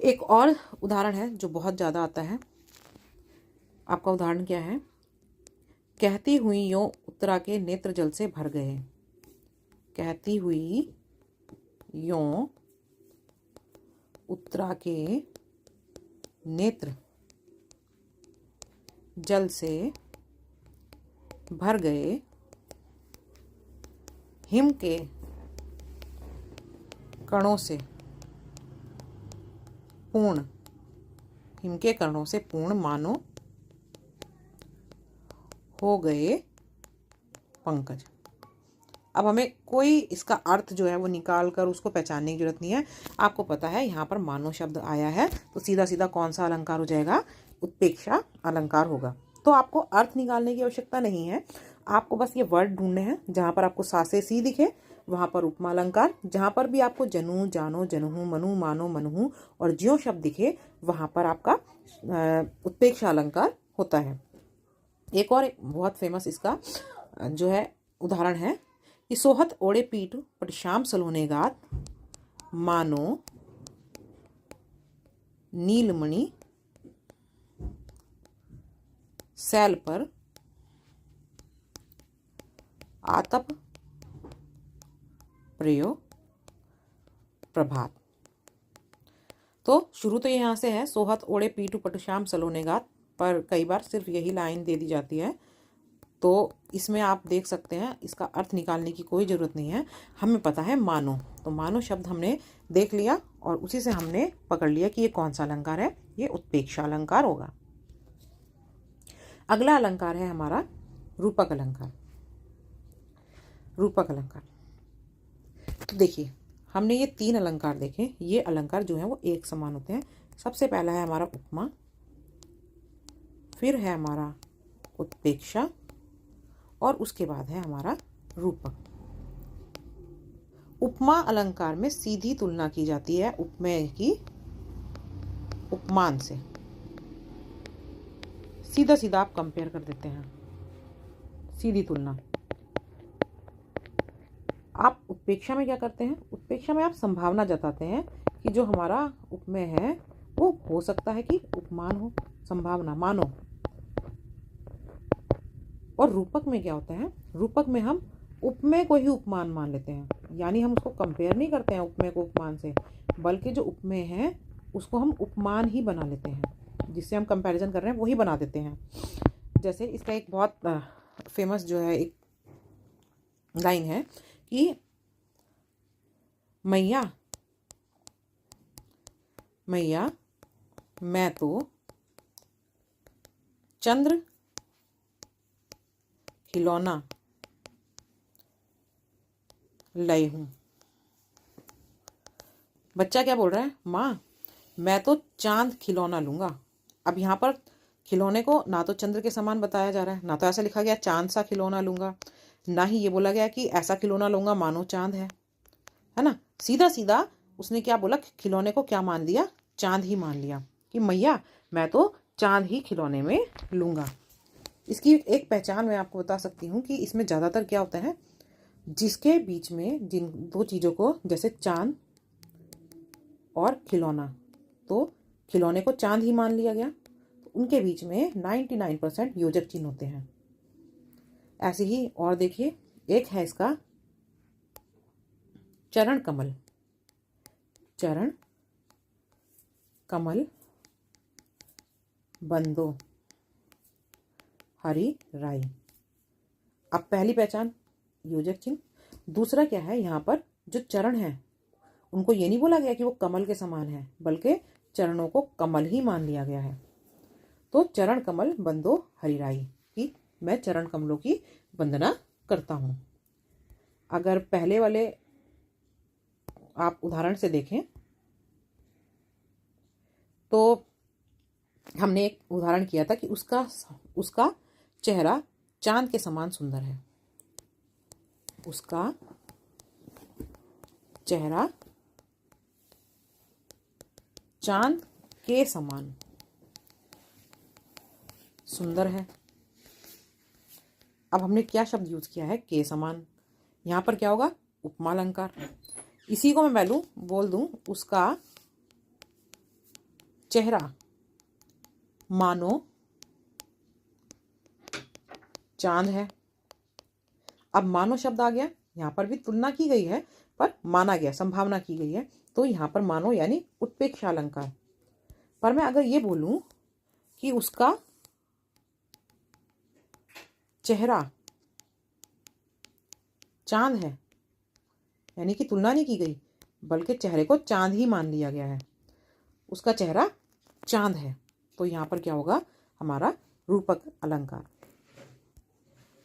Speaker 1: एक और उदाहरण है जो बहुत ज़्यादा आता है। आपका उदाहरण क्या है, कहती हुई यों उत्तरा के नेत्र जल से भर गए। कहती हुई यों उत्तरा के नेत्र जल से भर गए, हिम के कणों से पूर्ण, हिम के कणों से पूर्ण मानो हो गए पंकज। अब हमें कोई इसका अर्थ जो है वो निकाल कर उसको पहचानने की जरूरत नहीं है। आपको पता है यहाँ पर मानो शब्द आया है तो सीधा सीधा कौन सा अलंकार हो जाएगा, उत्प्रेक्षा अलंकार होगा। तो आपको अर्थ निकालने की आवश्यकता नहीं है, आपको बस ये वर्ड ढूंढने हैं। जहाँ पर आपको सा से सी दिखे वहाँ पर उपमा अलंकार, जहाँ पर भी आपको जनु, जानो, जनहु, मनु, मानो, मनहु और ज्यों शब्द दिखे वहाँ पर आपका उत्प्रेक्षा अलंकार होता है। एक और बहुत फेमस इसका जो है उदाहरण है कि सोहत ओढ़े पीठ पट श्याम सलोने गात, मानो नीलमणि सैल पर आतप प्रयो प्रभात। तो शुरू तो यहाँ से है, सोहत ओढ़े पीठ पट श्याम सलोने गात, पर कई बार सिर्फ यही लाइन दे दी जाती है। तो इसमें आप देख सकते हैं इसका अर्थ निकालने की कोई ज़रूरत नहीं है, हमें पता है मानो। तो मानो शब्द हमने देख लिया और उसी से हमने पकड़ लिया कि ये कौन सा अलंकार है, ये उत्प्रेक्षा अलंकार होगा। अगला अलंकार है हमारा रूपक अलंकार। रूपक अलंकार, तो देखिए हमने ये तीन अलंकार देखे, ये अलंकार जो है वो एक समान होते हैं। सबसे पहला है हमारा उपमा, फिर है हमारा उत्प्रेक्षा और उसके बाद है हमारा रूपक। उपमा अलंकार में सीधी तुलना की जाती है उपमेय की उपमान से। सीधा सीधा आप कंपेयर कर देते हैं, सीधी तुलना। आप उत्प्रेक्षा में क्या करते हैं, उत्प्रेक्षा में आप संभावना जताते हैं कि जो हमारा उपमेय है वो हो सकता है कि उपमान हो, संभावना मानो। और रूपक में क्या होता है, रूपक में हम उपमेय को ही उपमान मान लेते हैं, यानी हम उसको कंपेयर नहीं करते हैं उपमेय को उपमान से, बल्कि जो उपमेय है उसको हम उपमान ही बना लेते हैं, जिससे हम कंपैरिजन कर रहे हैं वही बना देते हैं। जैसे इसका एक बहुत फेमस जो है एक लाइन है कि मैया मैया मैं तो चंद्र खिलौना लय हूँ। बच्चा क्या बोल रहा है, माँ मैं तो चांद खिलौना लूँगा। अब यहाँ पर खिलौने को ना तो चंद्र के समान बताया जा रहा है, ना तो ऐसा लिखा गया चांद सा खिलौना लूँगा, ना ही ये बोला गया कि ऐसा खिलौना लूँगा मानो चांद है ना। सीधा सीधा उसने क्या बोला, खिलौने को क्या मान लिया, चांद ही मान लिया कि मैया मैं तो चांद ही खिलौने में लूँगा। इसकी एक पहचान मैं आपको बता सकती हूँ कि इसमें ज़्यादातर क्या होता है, जिसके बीच में जिन दो चीज़ों को, जैसे चांद और खिलौना, तो खिलौने को चांद ही मान लिया गया, तो उनके बीच में 99% योजक चिन्ह होते हैं। ऐसे ही और देखिए, एक है इसका चरण कमल, चरण कमल बंदो हरी राई। अब पहली पहचान योजक चिन्ह। दूसरा क्या है, यहाँ पर जो चरण है उनको ये नहीं बोला गया कि वो कमल के समान है, बल्कि चरणों को कमल ही मान लिया गया है। तो चरण कमल बंदो हरिराई, कि मैं चरण कमलों की वंदना करता हूँ। अगर पहले वाले आप उदाहरण से देखें तो हमने एक उदाहरण किया था कि उसका चेहरा चांद के समान सुंदर है, उसका चेहरा चांद के समान सुंदर है। अब हमने क्या शब्द यूज किया है, के समान। यहां पर क्या होगा, उपमा अलंकार। इसी को मैं बोल दूं उसका चेहरा मानो चांद है। अब मानो शब्द आ गया, यहां पर भी तुलना की गई है पर माना गया, संभावना की गई है, तो यहां पर मानो यानी उत्प्रेक्षा अलंकार। पर मैं अगर ये बोलूं कि उसका चेहरा चांद है, यानी कि तुलना नहीं की गई बल्कि चेहरे को चांद ही मान लिया गया है, उसका चेहरा चांद है, तो यहां पर क्या होगा, हमारा रूपक अलंकार।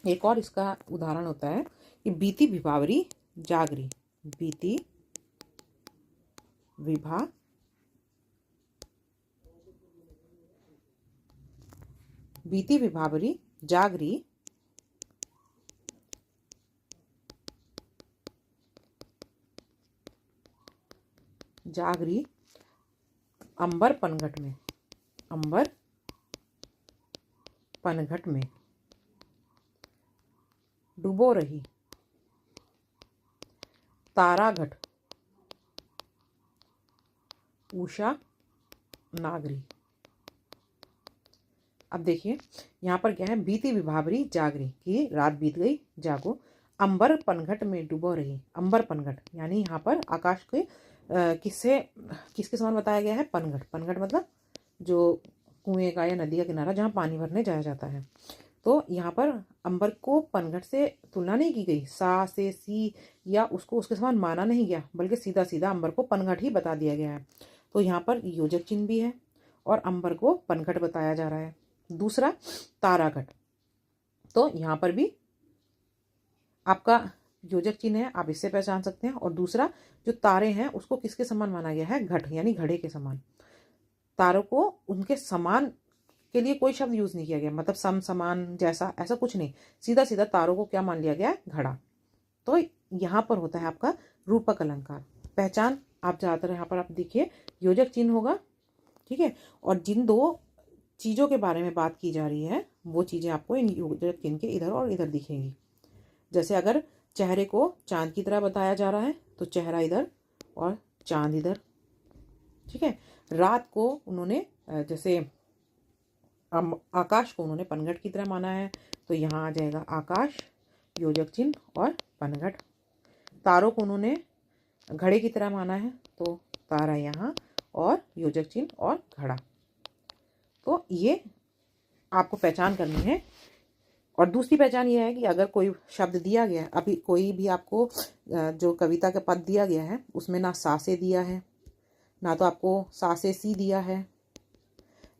Speaker 1: एक और इसका उदाहरण होता है कि बीती विभावरी जागरी, बीती विभावरी जागरी, जागरी अंबर पनघट में, अंबर पनघट में डूबो रही ताराघट उषा नागरी। अब देखिए यहाँ पर क्या है, बीती विभावरी जागरी, कि रात बीत गई जागो, अंबर पनघट में डूबो रही। अंबर पनघट यानी यहाँ पर आकाश के किसके समान बताया गया है, पनघट। पनघट मतलब जो कुएं का या नदी का किनारा जहाँ पानी भरने जाया जाता है। तो यहाँ पर अंबर को पनघट से तुलना नहीं की गई, सा से सी या उसको उसके समान माना नहीं गया, बल्कि सीधा सीधा अंबर को पनघट ही बता दिया गया है। तो यहाँ पर योजक चिन्ह भी है और अंबर को पनघट बताया जा रहा है। दूसरा ताराघट, तो यहाँ पर भी आपका योजक चिन्ह है, आप इससे पहचान सकते हैं। और दूसरा जो तारे हैं उसको किसके समान माना गया है, घट यानी घड़े के समान। तारों को उनके समान के लिए कोई शब्द यूज नहीं किया गया, मतलब सम समान जैसा ऐसा कुछ नहीं, सीधा सीधा तारों को क्या मान लिया गया, घड़ा। तो यहाँ पर होता है आपका रूपक अलंकार। पहचान आप ज्यादातर यहाँ पर आप देखिए योजक चिन्ह होगा, ठीक है, और जिन दो चीजों के बारे में बात की जा रही है वो चीजें आपको इन योजक चिन्ह के इधर और इधर दिखेंगी। जैसे अगर चेहरे को चांद की तरह बताया जा रहा है तो चेहरा इधर और चांद इधर, ठीक है। रात को उन्होंने जैसे आकाश को उन्होंने पनघट की तरह माना है, तो यहाँ आ जाएगा आकाश योजक चिन्ह और पनघट। तारों को उन्होंने घड़े की तरह माना है, तो तारा यहाँ और योजक चिन्ह और घड़ा। तो ये आपको पहचान करनी है। और दूसरी पहचान ये है कि अगर कोई शब्द दिया गया है, अभी कोई भी आपको जो कविता का पद दिया गया है उसमें ना सा से दिया है, ना तो आपको सा से सी दिया है,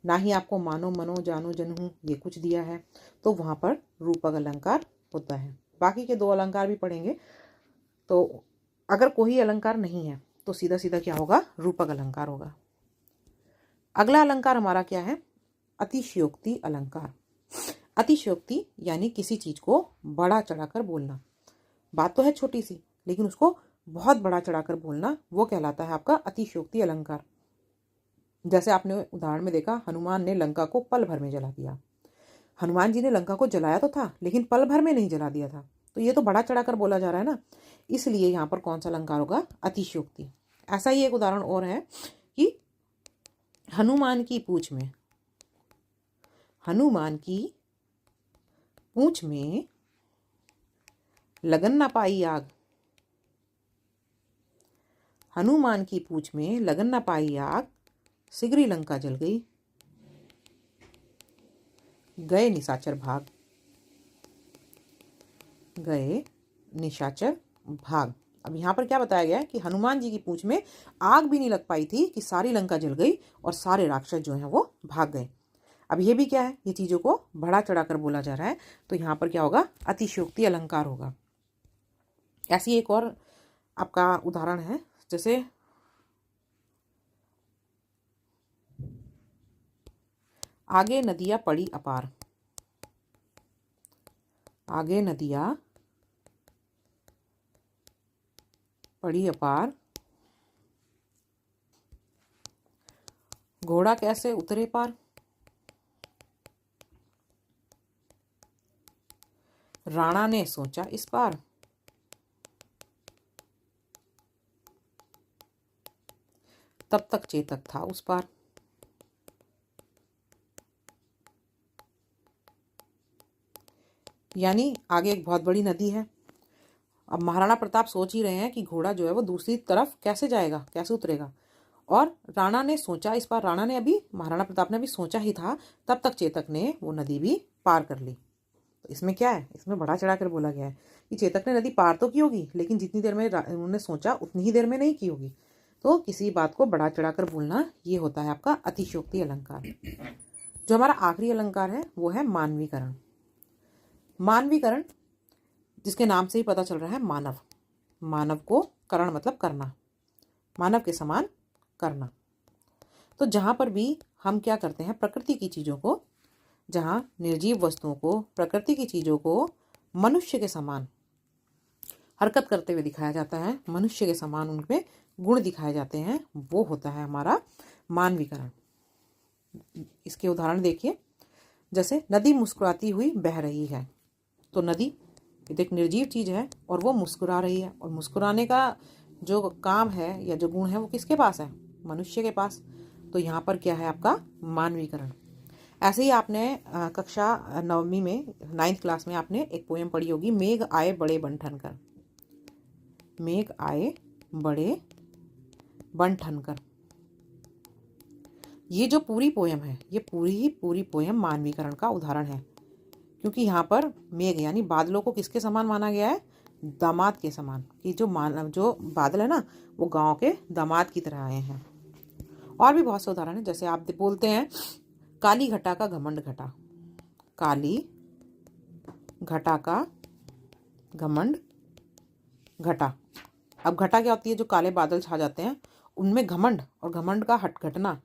Speaker 1: ना ही आपको मानो मनो जानो जनहूं ये कुछ दिया है, तो वहाँ पर रूपक अलंकार होता है। बाकी के दो अलंकार भी पढ़ेंगे। तो अगर कोई अलंकार नहीं है तो सीधा सीधा क्या होगा, रूपक अलंकार होगा। अगला अलंकार हमारा क्या है, अतिशयोक्ति अलंकार। अतिशयोक्ति यानी किसी चीज को बड़ा चढ़ाकर बोलना। बात तो है छोटी सी, लेकिन उसको बहुत बड़ा चढ़ाकर बोलना, वो कहलाता है आपका अतिशयोक्ति अलंकार। जैसे आपने उदाहरण में देखा, हनुमान ने लंका को पल भर में जला दिया। हनुमान जी ने लंका को जलाया तो था, लेकिन पल भर में नहीं जला दिया था, तो ये तो बड़ा चढ़ाकर बोला जा रहा है ना, इसलिए यहाँ पर कौन सा अलंकार होगा, अतिशयोक्ति। ऐसा ही एक उदाहरण और है कि हनुमान की पूंछ में, हनुमान की पूंछ में लगन ना पाई आग। हनुमान की पूंछ में लगन ना पाई आग, शीघ्र लंका जल गई, गए निशाचर भाग। गए निशाचर भाग। अब यहाँ पर क्या बताया गया है कि हनुमान जी की पूंछ में आग भी नहीं लग पाई थी कि सारी लंका जल गई और सारे राक्षस जो हैं वो भाग गए। अब ये भी क्या है, ये चीजों को बढ़ा चढ़ाकर बोला जा रहा है, तो यहाँ पर क्या होगा, अतिशयोक्ति अलंकार होगा। ऐसी एक और आपका उदाहरण है, जैसे आगे नदियां पड़ी अपार। आगे नदियां पड़ी अपार, घोड़ा कैसे उतरे पार। राणा ने सोचा इस पार, तब तक चेतक था उस पार। यानी आगे एक बहुत बड़ी नदी है। अब महाराणा प्रताप सोच ही रहे हैं कि घोड़ा जो है वो दूसरी तरफ कैसे जाएगा, कैसे उतरेगा। और राणा ने सोचा इस पार, राणा ने अभी, महाराणा प्रताप ने अभी सोचा ही था, तब तक चेतक ने वो नदी भी पार कर ली। तो इसमें क्या है, इसमें बढ़ा चढ़ाकर बोला गया है कि चेतक ने नदी पार तो की होगी, लेकिन जितनी देर में उन्होंने सोचा उतनी ही देर में नहीं की होगी। तो किसी बात को बढ़ा चढ़ाकर बोलना, ये होता है आपका अतिशयोक्ति अलंकार। जो हमारा आखिरी अलंकार है वो है मानवीकरण। मानवीकरण, जिसके नाम से ही पता चल रहा है मानव। मानव को करण मतलब करना, मानव के समान करना। तो जहां पर भी हम क्या करते हैं, प्रकृति की चीजों को, जहां निर्जीव वस्तुओं को, प्रकृति की चीजों को मनुष्य के समान हरकत करते हुए दिखाया जाता है, मनुष्य के समान उनमें गुण दिखाए जाते हैं, वो होता है हमारा मानवीकरण। इसके उदाहरण देखिए, जैसे नदी मुस्कुराती हुई बह रही है। तो नदी एक निर्जीव चीज है और वो मुस्कुरा रही है, और मुस्कुराने का जो काम है या जो गुण है वो किसके पास है, मनुष्य के पास। तो यहाँ पर क्या है आपका मानवीकरण। ऐसे ही आपने कक्षा 9वीं में 9th क्लास में आपने एक पोएम पढ़ी होगी, मेघ आए बड़े बन ठन कर। मेघ आए बड़े बन ठन कर। ये जो पूरी पोएम है, ये पूरी पोएम मानवीकरण का उदाहरण है, क्योंकि यहाँ पर मेघ यानी बादलों को किसके समान माना गया है, दामाद के समान, कि जो बादल है ना वो गांव के दामाद की तरह आए हैं। और भी बहुत से उदाहरण है, जैसे आप बोलते हैं काली घटा का घमंड घटा। काली घटा का घमंड घटा। अब घटा क्या होती है, जो काले बादल छा जाते हैं उनमें घमंड, और घमंड का हट घटना,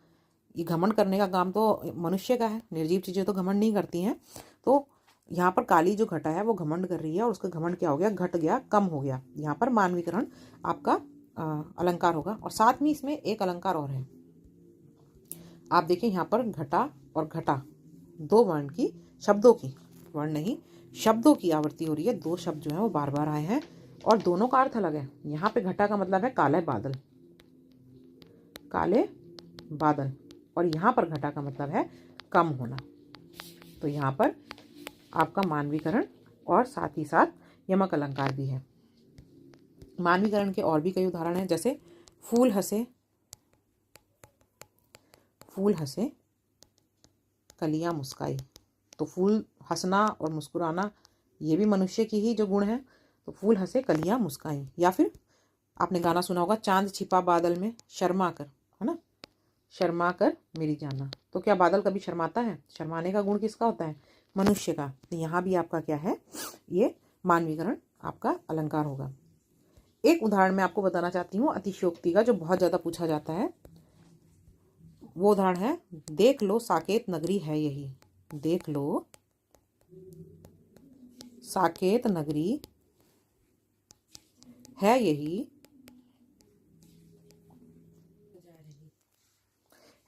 Speaker 1: ये घमंड करने का काम तो मनुष्य का है, निर्जीव चीजें तो घमंड नहीं करती हैं। तो यहाँ पर काली जो घटा है वो घमंड कर रही है, और उसका घमंड क्या हो गया, घट गया, कम हो गया। यहाँ पर मानवीकरण आपका अलंकार होगा। और साथ में इसमें एक अलंकार और है, आप देखिए यहाँ पर घटा और घटा दो वर्ण की, शब्दों की, वर्ण नहीं शब्दों की आवृत्ति हो रही है। दो शब्द जो है वो बार बार आए हैं और दोनों का अर्थ अलग है। यहाँ पे घटा का मतलब है काले बादल, काले बादल, और यहाँ पर घटा का मतलब है कम होना। तो यहाँ पर आपका मानवीकरण और साथ ही साथ यमक अलंकार भी है। मानवीकरण के और भी कई उदाहरण हैं, जैसे फूल हंसे, फूल हंसे कलियां मुस्काई। तो फूल हंसना और मुस्कुराना ये भी मनुष्य की ही जो गुण है। तो फूल हंसे कलियां मुस्काई। या फिर आपने गाना सुना होगा, चांद छिपा बादल में शर्मा कर, है ना, शर्मा कर मेरी जाना। तो क्या बादल कभी शर्माता है, शर्माने का गुण किसका होता है, मनुष्य का। तो यहाँ भी आपका क्या है, ये मानवीकरण आपका अलंकार होगा। एक उदाहरण मैं आपको बताना चाहती हूँ अतिशयोक्ति का, जो बहुत ज़्यादा पूछा जाता है। वो उदाहरण है, देख लो साकेत नगरी है यही। देख लो साकेत नगरी है यही,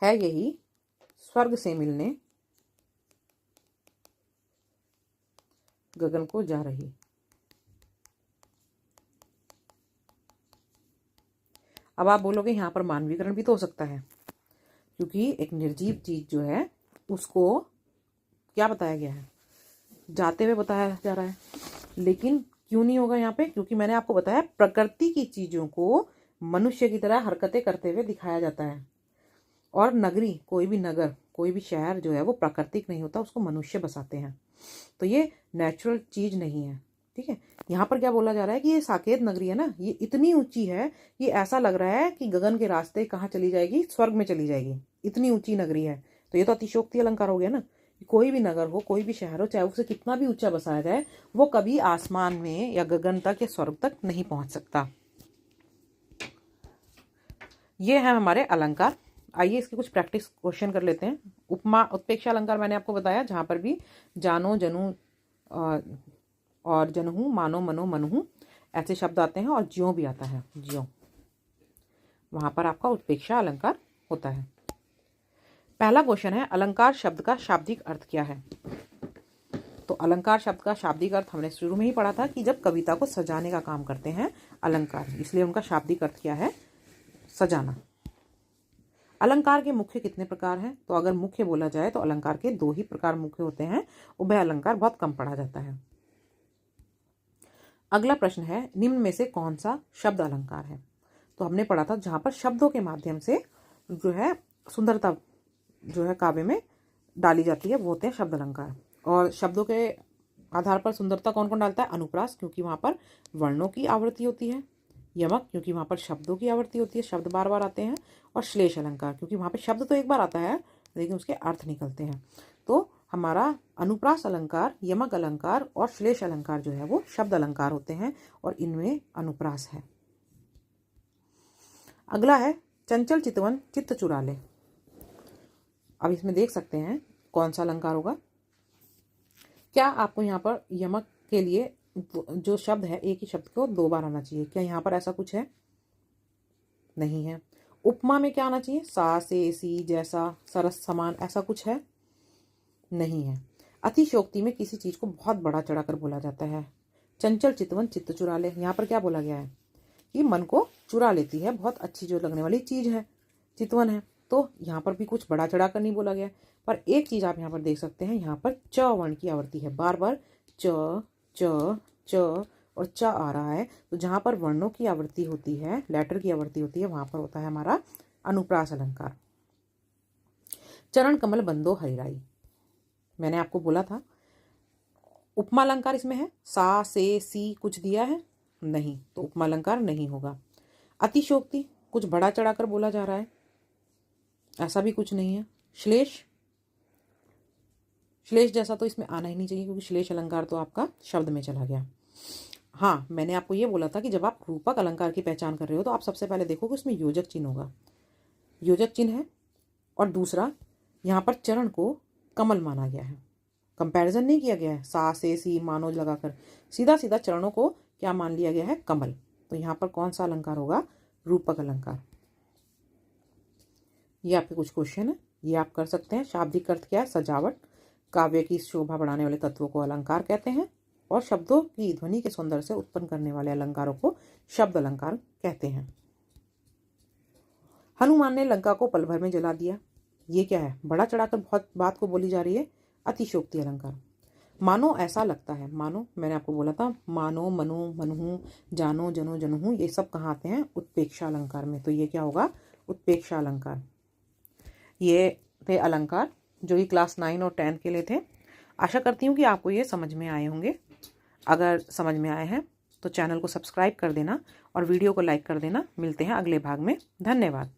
Speaker 1: है यही स्वर्ग से मिलने गगन को जा रही। अब आप बोलोगे यहाँ पर मानवीकरण भी तो हो सकता है, क्योंकि एक निर्जीव चीज जो है उसको क्या बताया गया है, जाते हुए बताया जा रहा है। लेकिन क्यों नहीं होगा यहाँ पे, क्योंकि मैंने आपको बताया प्रकृति की चीजों को मनुष्य की तरह हरकतें करते हुए दिखाया जाता है। और नगरी, कोई भी नगर, कोई भी शहर जो है वो प्राकृतिक नहीं होता, उसको मनुष्य बसाते हैं। तो ये नेचुरल चीज नहीं है। ठीक है, यहाँ पर क्या बोला जा रहा है कि ये साकेत नगरी है ना, ये इतनी ऊंची है, ये ऐसा लग रहा है कि गगन के रास्ते कहाँ चली जाएगी, स्वर्ग में चली जाएगी, इतनी ऊंची नगरी है। तो ये तो अतिशयोक्ति अलंकार हो गया ना। कोई भी नगर हो, कोई भी शहर हो, चाहे उसे कितना भी ऊंचा बसाया जाए, वो कभी आसमान में या गगन तक या स्वर्ग तक नहीं पहुंच सकता। ये है हमारे अलंकार। आइए इसके कुछ प्रैक्टिस क्वेश्चन कर लेते हैं। उपमा उत्प्रेक्षा अलंकार मैंने आपको बताया, जहां पर भी जानो जनू और जनहू, मानो मनो मनहू ऐसे शब्द आते हैं, और ज्यों भी आता है, ज्यों, वहां पर आपका उत्प्रेक्षा अलंकार होता है। पहला क्वेश्चन है, अलंकार शब्द का शाब्दिक अर्थ क्या है। तो अलंकार शब्द का शाब्दिक अर्थ हमने शुरू में ही पढ़ा था कि जब कविता को सजाने का काम करते हैं अलंकार, इसलिए उनका शाब्दिक अर्थ क्या है, सजाना। अलंकार के मुख्य कितने प्रकार हैं। तो अगर मुख्य बोला जाए तो अलंकार के 2 ही प्रकार मुख्य होते हैं, उभय अलंकार बहुत कम पढ़ा जाता है। अगला प्रश्न है, निम्न में से कौन सा शब्द अलंकार है। तो हमने पढ़ा था जहां पर शब्दों के माध्यम से जो है सुंदरता जो है काव्य में डाली जाती है, वो होते हैं शब्द अलंकार। और शब्दों के आधार पर सुंदरता कौन कौन डालता है, अनुप्रास, क्योंकि वहां पर वर्णों की आवृत्ति होती है, यमक, क्योंकि वहां पर शब्दों की आवृत्ति होती है, शब्द बार बार आते हैं, और श्लेष अलंकार, क्योंकि वहां पर शब्द तो एक बार आता है लेकिन उसके अर्थ निकलते हैं। तो हमारा अनुप्रास अलंकार, यमक अलंकार और श्लेष अलंकार जो है वो शब्द अलंकार होते हैं, और इनमें अनुप्रास है। अगला है, चंचल चितवन चित्त चुरा ले। अब इसमें देख सकते हैं कौन सा अलंकार होगा। क्या आपको यहाँ पर यमक के लिए जो शब्द है, एक ही शब्द को 2 बार आना चाहिए, क्या यहाँ पर ऐसा कुछ है, नहीं है। उपमा में क्या आना चाहिए, सा से सी जैसा, सरस समान, ऐसा कुछ है, नहीं है। अतिशयोक्ति में किसी चीज को बहुत बड़ा चढ़ाकर बोला जाता है। चंचल चितवन चित्त चुरा ले, यहाँ पर क्या बोला गया है कि मन को चुरा लेती है, बहुत अच्छी जो लगने वाली चीज है, चितवन है। तो यहाँ पर भी कुछ बड़ा चढ़ाकर नहीं बोला गया। पर एक चीज आप यहाँ पर देख सकते हैं, यहाँ पर च वर्ण की आवृत्ति है, बार बार च च च और च आ रहा है। तो जहां पर वर्णों की आवृत्ति होती है, लेटर की आवृत्ति होती है, वहां पर होता है हमारा अनुप्रास अलंकार। चरण कमल बंदो हरिराई, मैंने आपको बोला था। उपमा अलंकार इसमें है, सा से सी कुछ दिया है, नहीं, तो उपमा अलंकार नहीं होगा। अतिशयोक्ति, कुछ बड़ा चढ़ाकर बोला जा रहा है, ऐसा भी कुछ नहीं है। श्लेष, श्लेष जैसा तो इसमें आना ही नहीं चाहिए, क्योंकि श्लेष अलंकार तो आपका शब्द में चला गया। हाँ, मैंने आपको ये बोला था कि जब आप रूपक अलंकार की पहचान कर रहे हो तो आप सबसे पहले देखो कि उसमें योजक चिन्ह होगा, योजक चिन्ह है। और दूसरा, यहाँ पर चरण को कमल माना गया है, कंपैरिजन नहीं किया गया है सा से सी मानो लगाकर, सीधा सीधा चरणों को क्या मान लिया गया है, कमल। तो यहाँ पर कौन सा अलंकार होगा, रूपक अलंकार। ये आपके कुछ क्वेश्चन है, ये आप कर सकते हैं। शाब्दिक अर्थ क्या है, सजावट, काव्य की शोभा बढ़ाने वाले तत्वों को अलंकार कहते हैं, और शब्दों की ध्वनि के सौंदर्य से उत्पन्न करने वाले अलंकारों को शब्द अलंकार कहते हैं। हनुमान ने लंका को पल भर में जला दिया, ये क्या है, बड़ा चढ़ाकर बहुत बात को बोली जा रही है, अतिशयोक्ति अलंकार। मानो ऐसा लगता है, मानो मैंने आपको बोला था, मानो मनो मनहू जानो जनो जनहू, ये सब कहाँ आते हैं, उत्प्रेक्षा अलंकार में। तो ये क्या होगा, उत्प्रेक्षा अलंकार। ये थे अलंकार जो कि क्लास 9 और 10 के लिए थे। आशा करती हूँ कि आपको ये समझ में आए होंगे। अगर समझ में आए हैं तो चैनल को सब्सक्राइब कर देना और वीडियो को लाइक कर देना। मिलते हैं अगले भाग में, धन्यवाद।